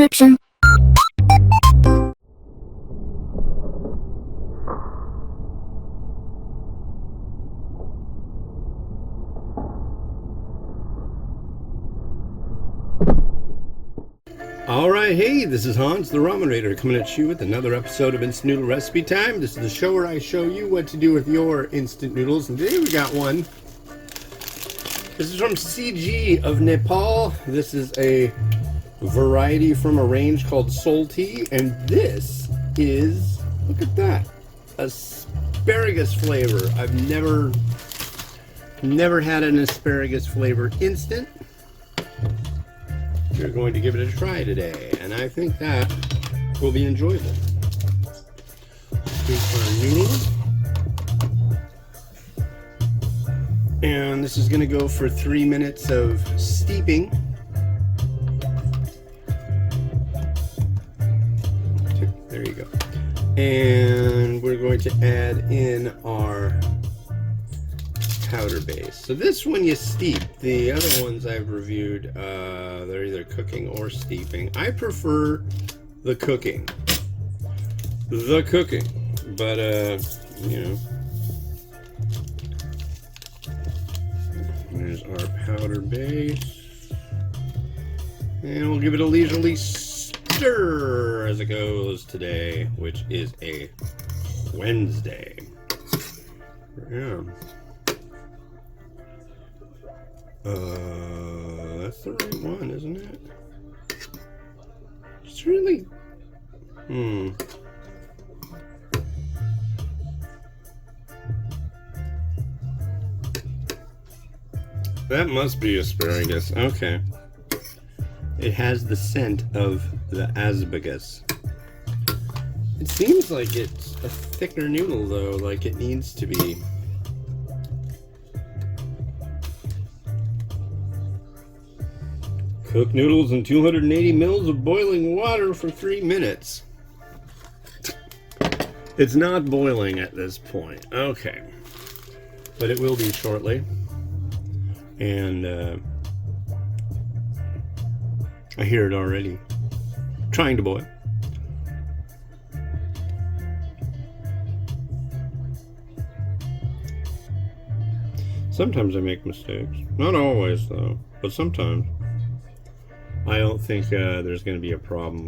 description. Alright, hey, this is Hans, the Ramen Raider, coming at you with another episode of Instant Noodle Recipe Time. This is the show where I show you what to do with your instant noodles, and today we got one. This is from CG of Nepal. This is a variety from a range called Soaltee, and this is, look at that, asparagus flavor. I've never had an asparagus flavor instant. We're going to give it a try today, and I think that will be enjoyable. Here's our noodles. And this is going to go for 3 minutes of steeping. There you go. And we're going to add in our powder base. So this one you steep. The other ones I've reviewed, they're either cooking or steeping. I prefer the cooking. But, you know. There's our powder base. And we'll give it a leisurely stir as it goes today, which is a Wednesday. Yeah. That's the right one, isn't it? It's really... That must be asparagus. Okay. It has the scent of the asparagus. It seems like it's a thicker noodle, though, like it needs to be. Cook noodles in 280 mils of boiling water for 3 minutes. It's not boiling at this point. Okay. But it will be shortly. And I hear it already. Trying to boil. Sometimes I make mistakes. Not always, though. But sometimes. I don't think there's going to be a problem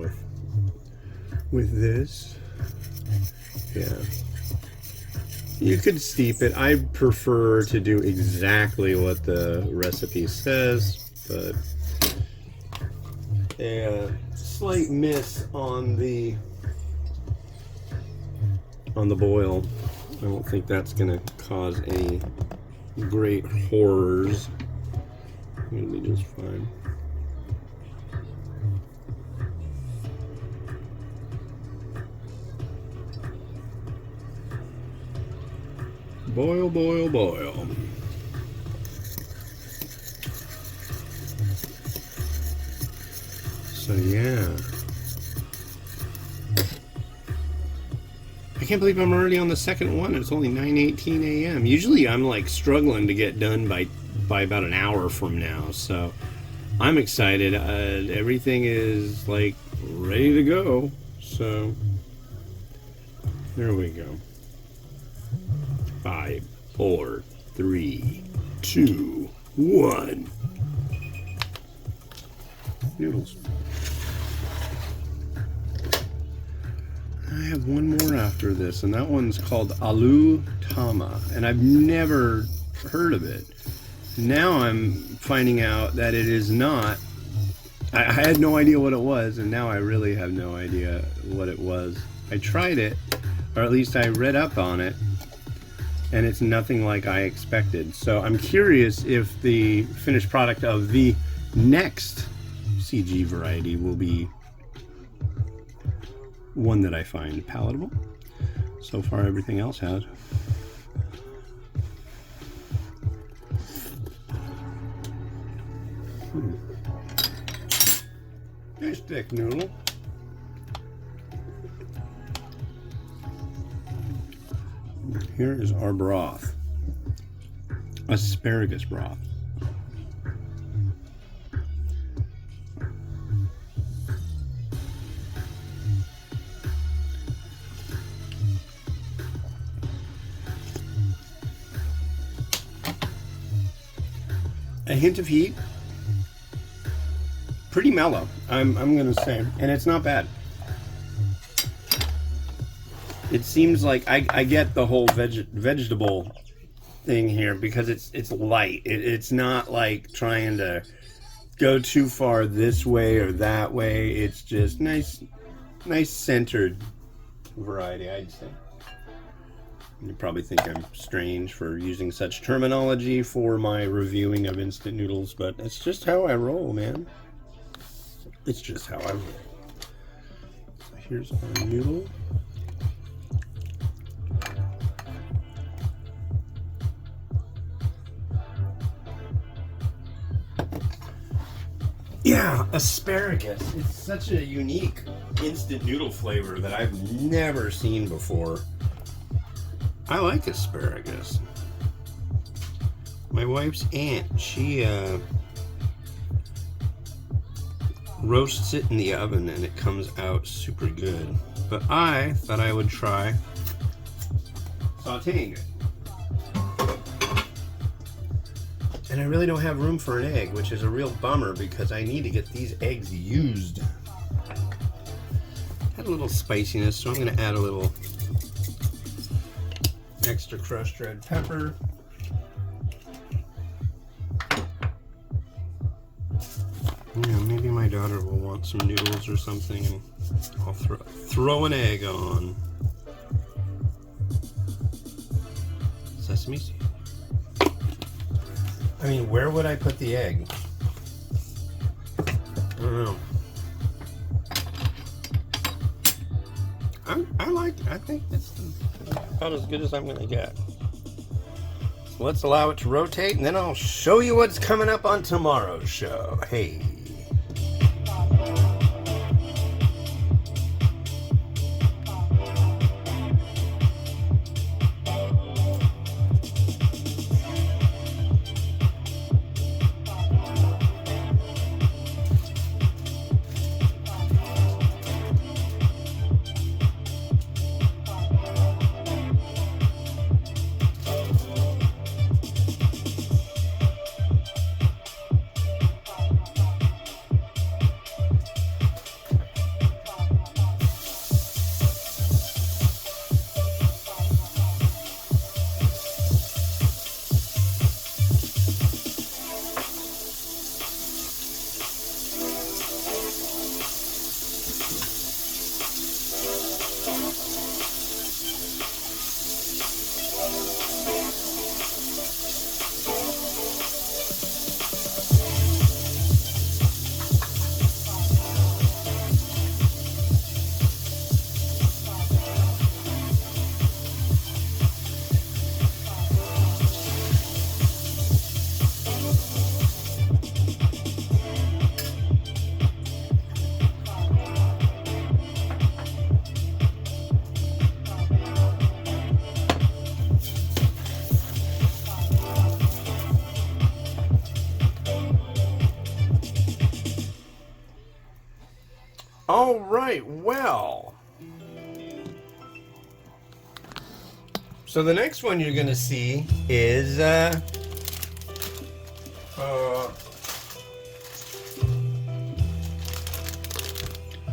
with this. Yeah. You could steep it. I prefer to do exactly what the recipe says, but a slight miss on the boil. I don't think that's going to cause any great horrors. It'll be just fine. Boil, boil, boil. So yeah. I can't believe I'm already on the second one. It's only 9:18 a.m. Usually I'm like struggling to get done by about an hour from now. So I'm excited. Everything is like ready to go. So there we go. 5, 4, 3, 2, 1. Noodles. I have one more after this, and that one's called Aloo Tama, and I've never heard of it. Now I'm finding out that it is not. I had no idea what it was, and now I really have no idea what it was. I tried it, or at least I read up on it, and it's nothing like I expected. So I'm curious if the finished product of the next CG variety will be one that I find palatable. So far everything else has. Nice thick noodle. Here is our broth. Asparagus broth. a hint of heat. Pretty mellow, I'm gonna say, and it's not bad. It seems like I get the whole vegetable thing here because it's light. It's not like trying to go too far this way or that way. It's just nice centered variety, I'd say. You probably think I'm strange for using such terminology for my reviewing of instant noodles, but it's just how I roll, man. It's just how I roll. So here's our noodle. Yeah, asparagus. It's such a unique instant noodle flavor that I've never seen before. I like asparagus. My wife's aunt, she roasts it in the oven and it comes out super good. But I thought I would try sauteing it. And I really don't have room for an egg, which is a real bummer because I need to get these eggs used. Had a little spiciness, so I'm going to add a little extra crushed red pepper. Yeah, maybe my daughter will want some noodles or something, and I'll throw an egg on. Sesame seed. I mean, where would I put the egg? I don't know. I think it's about as good as I'm gonna get. So let's allow it to rotate, and then I'll show you what's coming up on tomorrow's show. Hey. All right, well. So the next one you're going to see is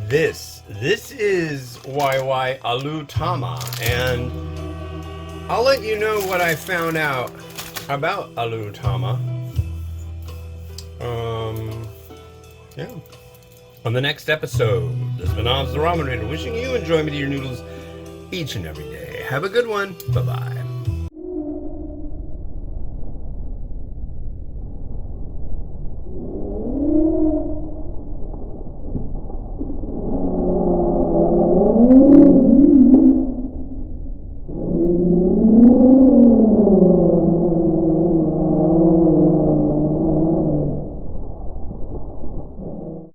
this. This is YY Aloo Tama, and I'll let you know what I found out about Aloo Tama. Yeah. On the next episode, this has been Oz the Ramen Rater, wishing you enjoyment of your noodles each and every day. Have a good one. Bye-bye.